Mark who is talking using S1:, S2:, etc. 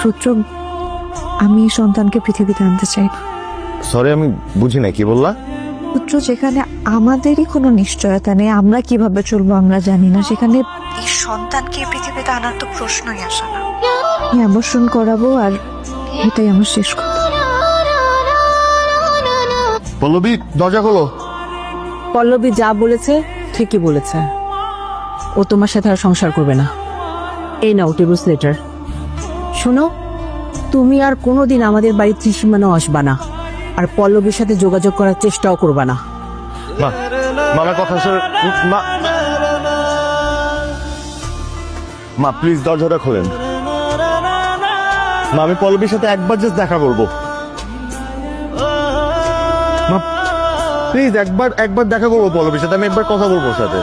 S1: সূত্র, আমি সন্তানকে পৃথিবীতে আনতে চাই।
S2: সরি, আমি বুঝি না, কি বললা?
S1: সূত্র, যেখানে আমাদেরই কোনো নিশ্চয়তা নেই, আমরা কিভাবে চলবো আমরা জানি না, সেখানে এই সন্তানকে পৃথিবীতে আনার তো প্রশ্নই আসে না। আমি অ্যাবর্শন করাবো, আর এটাই আমার শেষ কথা।
S2: পল্লবী, দরজা খোলো।
S3: পল্লবী যা বলেছে ঠিকই বলেছে, ও তোমার সাথে আর সংসার করবে না। এই নাও ডিভোর্স লেটার। শোনো, তুমি আর কোনোদিন আমাদের বাড়ির ত্রিসীমানাও আসবা না, আর পল্লবীর সাথে যোগাযোগ করার চেষ্টাও করবা না।
S2: মা, মামার কথা শুনে মা প্লিজ দরজাটা খোলেন। মা, আমি পল্লবীর সাথে একবার জাস্ট দেখা করবো। মা প্লিজ একবার দেখা করবো পল্লবীর সাথে, আমি একবার কথা বলবো ওর সাথে।